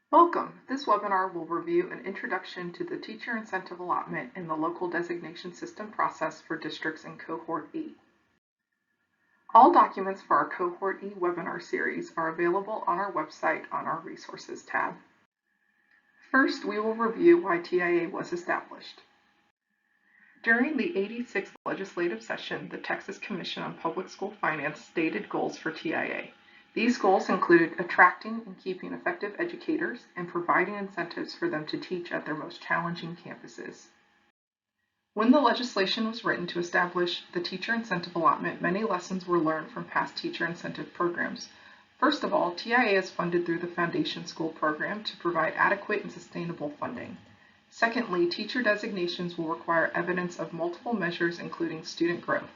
Welcome. This webinar will review an introduction to the Teacher Incentive Allotment in the local designation system process for districts in Cohort E. All documents for our Cohort E webinar series are available on our website on our Resources tab. First, we will review why TIA was established. During the 86th legislative session, the Texas Commission on Public School Finance stated goals for TIA. These goals included attracting and keeping effective educators and providing incentives for them to teach at their most challenging campuses. When the legislation was written to establish the Teacher Incentive Allotment, many lessons were learned from past teacher incentive programs. First of all, TIA is funded through the Foundation School Program to provide adequate and sustainable funding. Secondly, teacher designations will require evidence of multiple measures including student growth.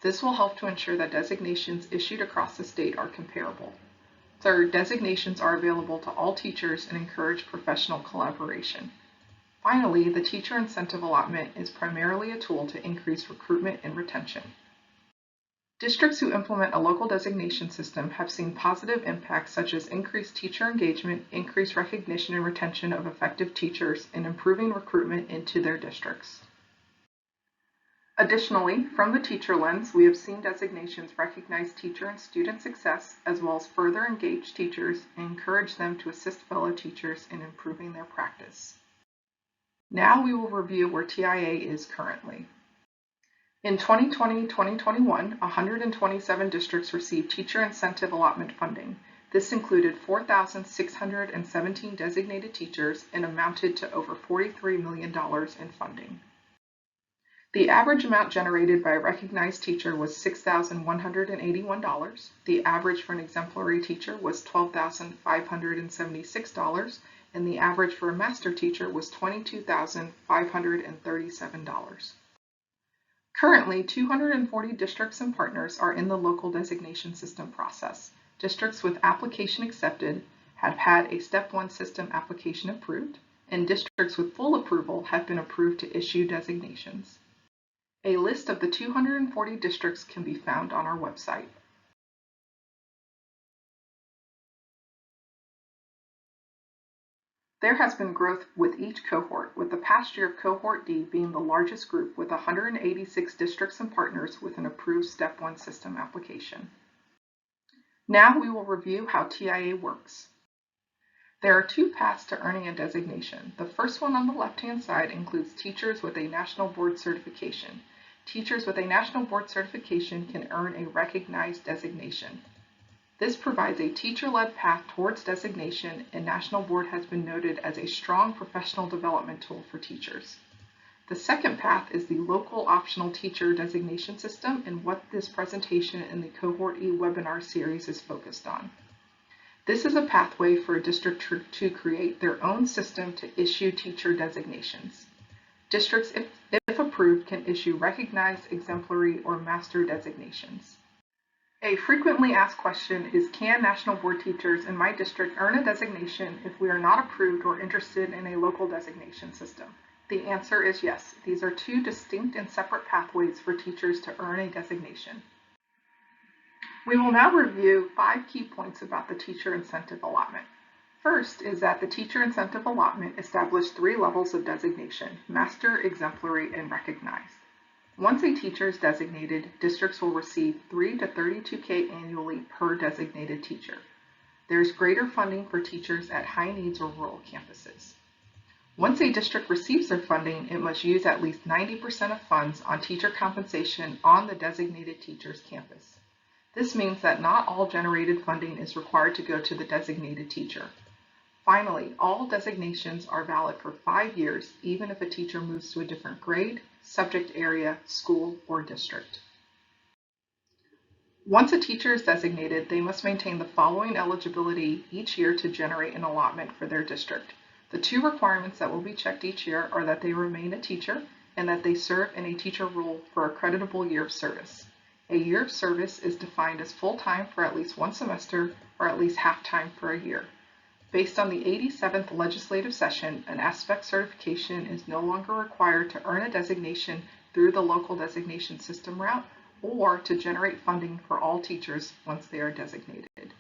This will help to ensure that designations issued across the state are comparable. Third, designations are available to all teachers and encourage professional collaboration. Finally, the Teacher Incentive Allotment is primarily a tool to increase recruitment and retention. Districts who implement a local designation system have seen positive impacts such as increased teacher engagement, increased recognition and retention of effective teachers, and improving recruitment into their districts. Additionally, from the teacher lens, we have seen designations recognize teacher and student success, as well as further engage teachers and encourage them to assist fellow teachers in improving their practice. Now we will review where TIA is currently. In 2020-2021, 127 districts received Teacher Incentive Allotment funding. This included 4,617 designated teachers and amounted to over $43 million in funding. The average amount generated by a recognized teacher was $6,181. The average for an exemplary teacher was $12,576, and the average for a master teacher was $22,537. Currently, 240 districts and partners are in the local designation system process. Districts with application accepted have had a Step 1 system application approved, and districts with full approval have been approved to issue designations. A list of the 240 districts can be found on our website. There has been growth with each cohort, with the past year of Cohort D being the largest group with 186 districts and partners with an approved Step 1 system application. Now we will review how TIA works. There are two paths to earning a designation. The first one on the left-hand side includes teachers with a national board certification. Teachers with a national board certification can earn a recognized designation. This provides a teacher-led path towards designation, and National Board has been noted as a strong professional development tool for teachers. The second path is the local optional teacher designation system, and what this presentation in the Cohort E webinar series is focused on. This is a pathway for a district to create their own system to issue teacher designations. Districts, if approved, can issue recognized, exemplary, or master designations. A frequently asked question is, can National Board teachers in my district earn a designation if we are not approved or interested in a local designation system? The answer is yes. These are two distinct and separate pathways for teachers to earn a designation. We will now review 5 key points about the Teacher Incentive Allotment. First is that the Teacher Incentive Allotment established 3 levels of designation: master, exemplary, and recognized. Once a teacher is designated, districts will receive $3 to $32K annually per designated teacher. There is greater funding for teachers at high needs or rural campuses. Once a district receives their funding, it must use at least 90% of funds on teacher compensation on the designated teacher's campus. This means that not all generated funding is required to go to the designated teacher. Finally, all designations are valid for 5 years, even if a teacher moves to a different grade, subject area, school, or district. Once a teacher is designated, they must maintain the following eligibility each year to generate an allotment for their district. The 2 requirements that will be checked each year are that they remain a teacher and that they serve in a teacher role for a creditable year of service. A year of service is defined as full-time for at least 1 semester or at least half-time for a year. Based on the 87th legislative session, an aspect certification is no longer required to earn a designation through the local designation system route or to generate funding for all teachers once they are designated.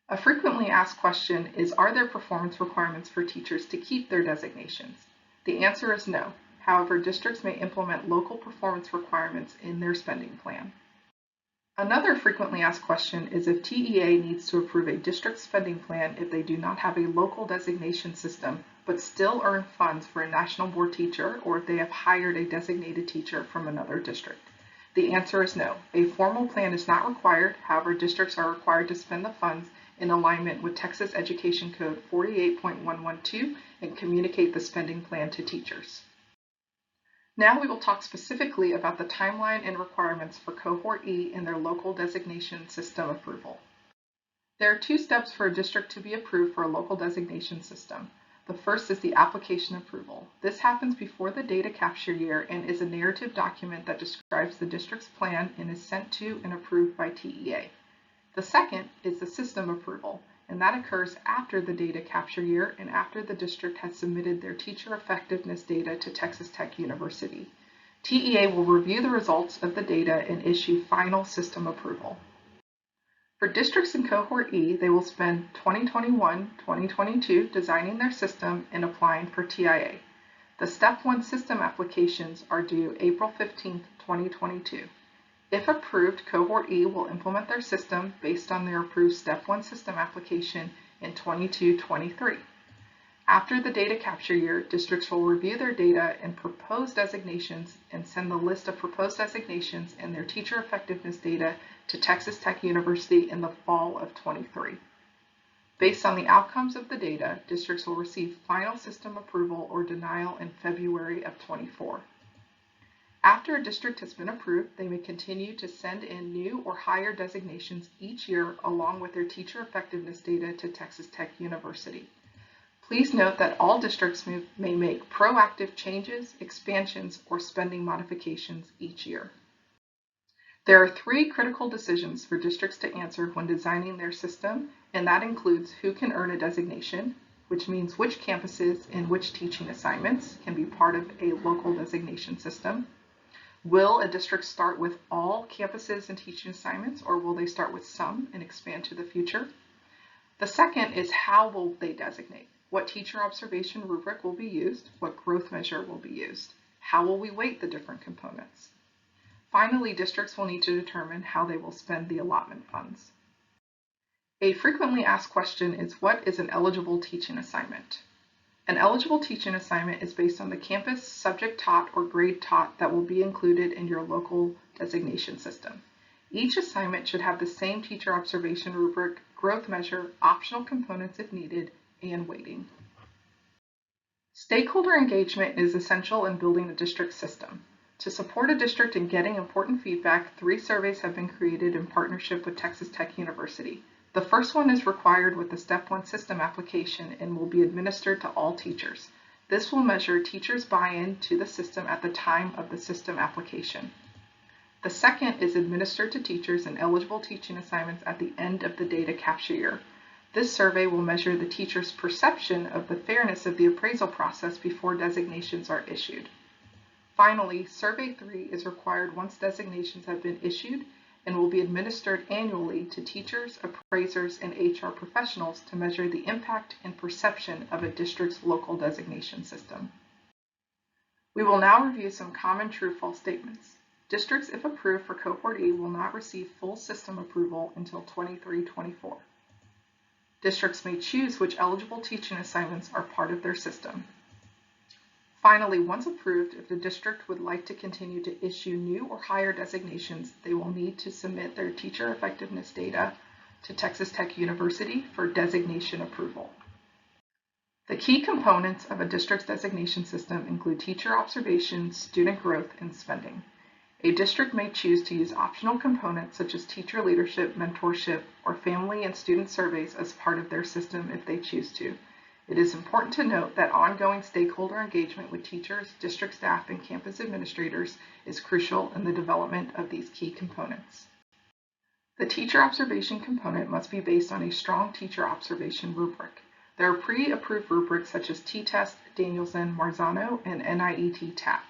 A frequently asked question is, are there performance requirements for teachers to keep their designations? The answer is no. However, districts may implement local performance requirements in their spending plan. Another frequently asked question is if TEA needs to approve a district spending plan if they do not have a local designation system but still earn funds for a national board teacher, or if they have hired a designated teacher from another district. The answer is no. A formal plan is not required. However, districts are required to spend the funds in alignment with Texas Education Code 48.112 and communicate the spending plan to teachers. Now we will talk specifically about the timeline and requirements for Cohort E and their local designation system approval. There are 2 steps for a district to be approved for a local designation system. The first is the application approval. This happens before the data capture year and is a narrative document that describes the district's plan and is sent to and approved by TEA. The second is the system approval, and that occurs after the data capture year and after the district has submitted their teacher effectiveness data to Texas Tech University. TEA will review the results of the data and issue final system approval. For districts in Cohort E, they will spend 2021-2022 designing their system and applying for TIA. The Step 1 system applications are due April 15, 2022. If approved, Cohort E will implement their system based on their approved Step 1 system application in 22-23. After the data capture year, districts will review their data and propose designations and send the list of proposed designations and their teacher effectiveness data to Texas Tech University in the fall of 23. Based on the outcomes of the data, districts will receive final system approval or denial in February of 24. After a district has been approved, they may continue to send in new or higher designations each year along with their teacher effectiveness data to Texas Tech University. Please note that all districts may make proactive changes, expansions, or spending modifications each year. There are 3 critical decisions for districts to answer when designing their system, and that includes who can earn a designation, which means which campuses and which teaching assignments can be part of a local designation system. Will a district start with all campuses and teaching assignments, or will they start with some and expand to the future? The second is how will they designate? What teacher observation rubric will be used? What growth measure will be used? How will we weight the different components? Finally, districts will need to determine how they will spend the allotment funds. A frequently asked question is, what is an eligible teaching assignment? An eligible teaching assignment is based on the campus, subject taught, or grade taught that will be included in your local designation system. Each assignment should have the same teacher observation rubric, growth measure, optional components if needed, and weighting. Stakeholder engagement is essential in building a district system. To support a district in getting important feedback, 3 surveys have been created in partnership with Texas Tech University. The first one is required with the Step 1 system application and will be administered to all teachers. This will measure teachers' buy-in to the system at the time of the system application. The second is administered to teachers in eligible teaching assignments at the end of the data capture year. This survey will measure the teacher's perception of the fairness of the appraisal process before designations are issued. Finally, Survey 3 is required once designations have been issued and will be administered annually to teachers, appraisers, and HR professionals to measure the impact and perception of a district's local designation system. We will now review some common true-false statements. Districts, if approved for Cohort E, will not receive full system approval until 23-24. Districts may choose which eligible teaching assignments are part of their system. Finally, once approved, if the district would like to continue to issue new or higher designations, they will need to submit their teacher effectiveness data to Texas Tech University for designation approval. The key components of a district's designation system include teacher observation, student growth, and spending. A district may choose to use optional components such as teacher leadership, mentorship, or family and student surveys as part of their system if they choose to. It is important to note that ongoing stakeholder engagement with teachers, district staff, and campus administrators is crucial in the development of these key components. The teacher observation component must be based on a strong teacher observation rubric. There are pre-approved rubrics such as T-Test, Danielson, Marzano, and NIET TAP.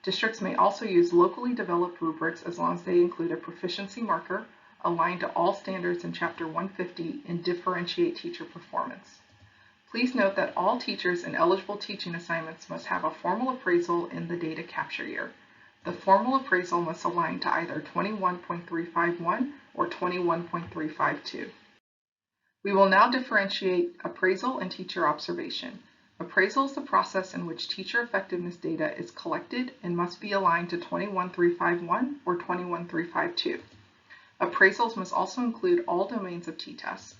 Districts may also use locally developed rubrics as long as they include a proficiency marker, align to all standards in Chapter 150, and differentiate teacher performance. Please note that all teachers in eligible teaching assignments must have a formal appraisal in the data capture year. The formal appraisal must align to either 21.351 or 21.352. We will now differentiate appraisal and teacher observation. Appraisal is the process in which teacher effectiveness data is collected and must be aligned to 21.351 or 21.352. Appraisals must also include all domains of T-tests.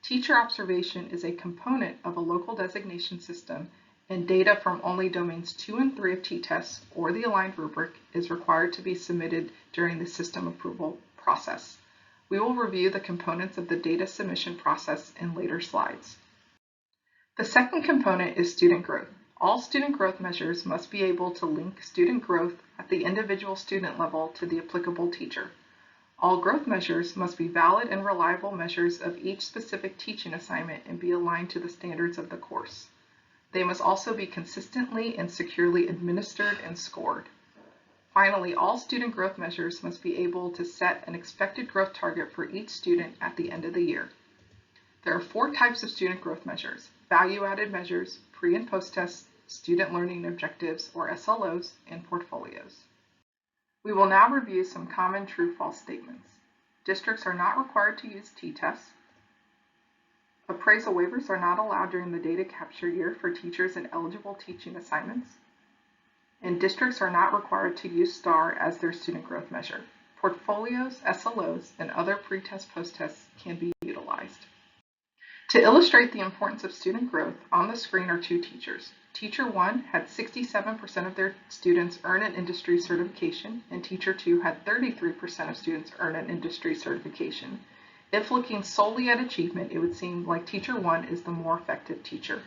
Teacher observation is a component of a local designation system, and data from only domains 2 and 3 of T-tests or the aligned rubric is required to be submitted during the system approval process. We will review the components of the data submission process in later slides. The second component is student growth. All student growth measures must be able to link student growth at the individual student level to the applicable teacher. All growth measures must be valid and reliable measures of each specific teaching assignment and be aligned to the standards of the course. They must also be consistently and securely administered and scored. Finally, all student growth measures must be able to set an expected growth target for each student at the end of the year. There are 4 types of student growth measures: value-added measures, pre- and post-tests, student learning objectives, or SLOs, and portfolios. We will now review some common true-false statements. Districts are not required to use T-tests. Appraisal waivers are not allowed during the data capture year for teachers in eligible teaching assignments. And districts are not required to use STAR as their student growth measure. Portfolios, SLOs, and other pre-test post-tests can be utilized. To illustrate the importance of student growth, on the screen are 2 teachers. Teacher 1 had 67% of their students earn an industry certification, and Teacher 2 had 33% of students earn an industry certification. If looking solely at achievement, it would seem like Teacher 1 is the more effective teacher.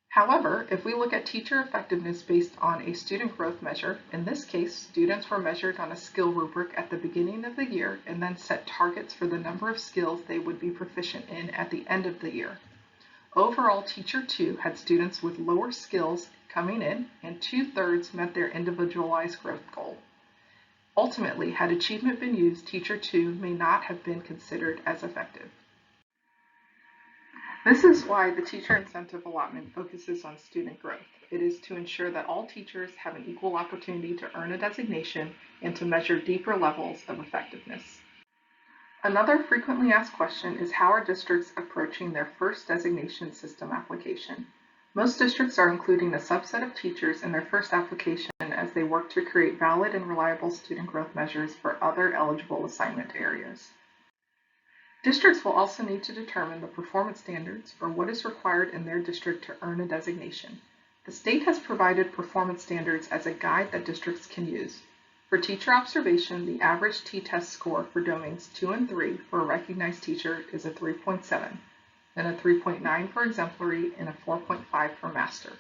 However, if we look at teacher effectiveness based on a student growth measure, in this case, students were measured on a skill rubric at the beginning of the year and then set targets for the number of skills they would be proficient in at the end of the year. Overall, Teacher 2 had students with lower skills coming in, and 2/3 met their individualized growth goal. Ultimately, had achievement been used, Teacher 2 may not have been considered as effective. This is why the Teacher Incentive Allotment focuses on student growth. It is to ensure that all teachers have an equal opportunity to earn a designation and to measure deeper levels of effectiveness. Another frequently asked question is, how are districts approaching their first designation system application? Most districts are including a subset of teachers in their first application as they work to create valid and reliable student growth measures for other eligible assignment areas. Districts will also need to determine the performance standards or what is required in their district to earn a designation. The state has provided performance standards as a guide that districts can use. For teacher observation, the average T-test score for domains 2 and 3 for a recognized teacher is a 3.7, then a 3.9 for exemplary, and a 4.5 for master.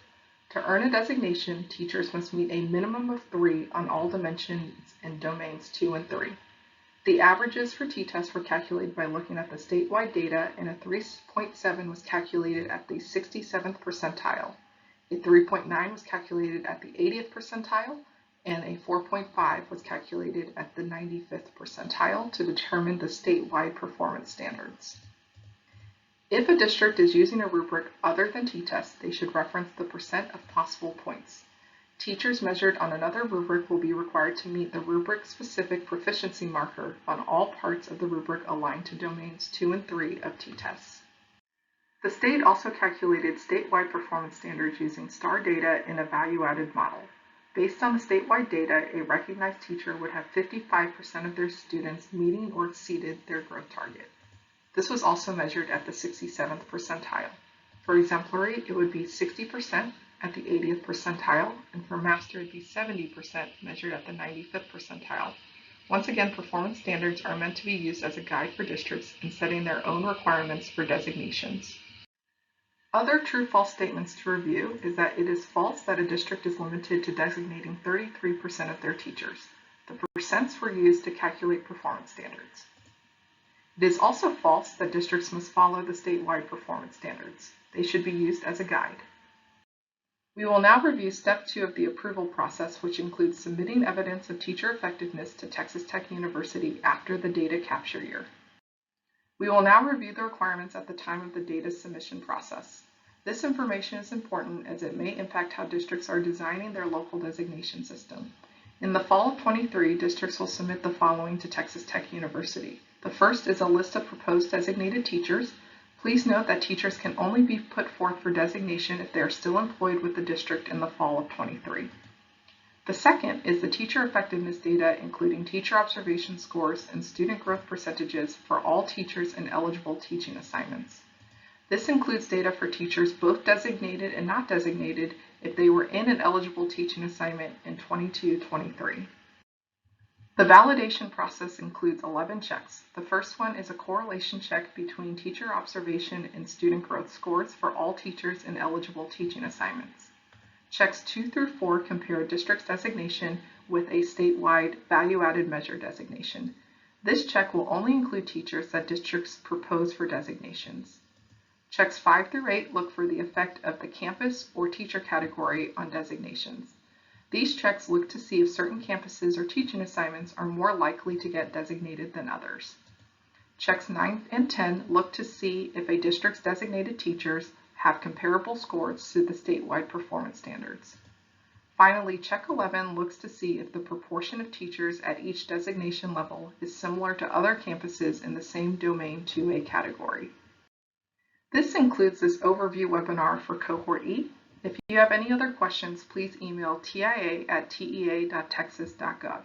To earn a designation, teachers must meet a minimum of 3 on all dimensions in domains 2 and 3. The averages for T-tests were calculated by looking at the statewide data, and a 3.7 was calculated at the 67th percentile. A 3.9 was calculated at the 80th percentile, and a 4.5 was calculated at the 95th percentile to determine the statewide performance standards. If a district is using a rubric other than T-tests, they should reference the percent of possible points. Teachers measured on another rubric will be required to meet the rubric-specific proficiency marker on all parts of the rubric aligned to domains 2 and 3 of T-tests. The state also calculated statewide performance standards using STAR data in a value-added model. Based on the statewide data, a recognized teacher would have 55% of their students meeting or exceeded their growth target. This was also measured at the 67th percentile. For exemplary, it would be 60% at the 80th percentile, and for master, it would be 70% measured at the 95th percentile. Once again, performance standards are meant to be used as a guide for districts in setting their own requirements for designations. Other true-false statements to review is that it is false that a district is limited to designating 33% of their teachers. The percents were used to calculate performance standards. It is also false that districts must follow the statewide performance standards. They should be used as a guide. We will now review Step 2 of the approval process, which includes submitting evidence of teacher effectiveness to Texas Tech University after the data capture year. We will now review the requirements at the time of the data submission process. This information is important as it may impact how districts are designing their local designation system. In the fall of '23, districts will submit the following to Texas Tech University. The first is a list of proposed designated teachers. Please note that teachers can only be put forth for designation if they are still employed with the district in the fall of '23. The second is the teacher effectiveness data, including teacher observation scores and student growth percentages for all teachers in eligible teaching assignments. This includes data for teachers both designated and not designated if they were in an eligible teaching assignment in '22-23. The validation process includes 11 checks. The first one is a correlation check between teacher observation and student growth scores for all teachers in eligible teaching assignments. Checks 2 through 4 compare a district's designation with a statewide value-added measure designation. This check will only include teachers that districts propose for designations. Checks 5 through 8 look for the effect of the campus or teacher category on designations. These checks look to see if certain campuses or teaching assignments are more likely to get designated than others. Checks 9 and 10 look to see if a district's designated teachers have comparable scores to the statewide performance standards. Finally, check 11 looks to see if the proportion of teachers at each designation level is similar to other campuses in the same Domain 2A category. This concludes this overview webinar for Cohort E. If you have any other questions, please email tia@tea.texas.gov.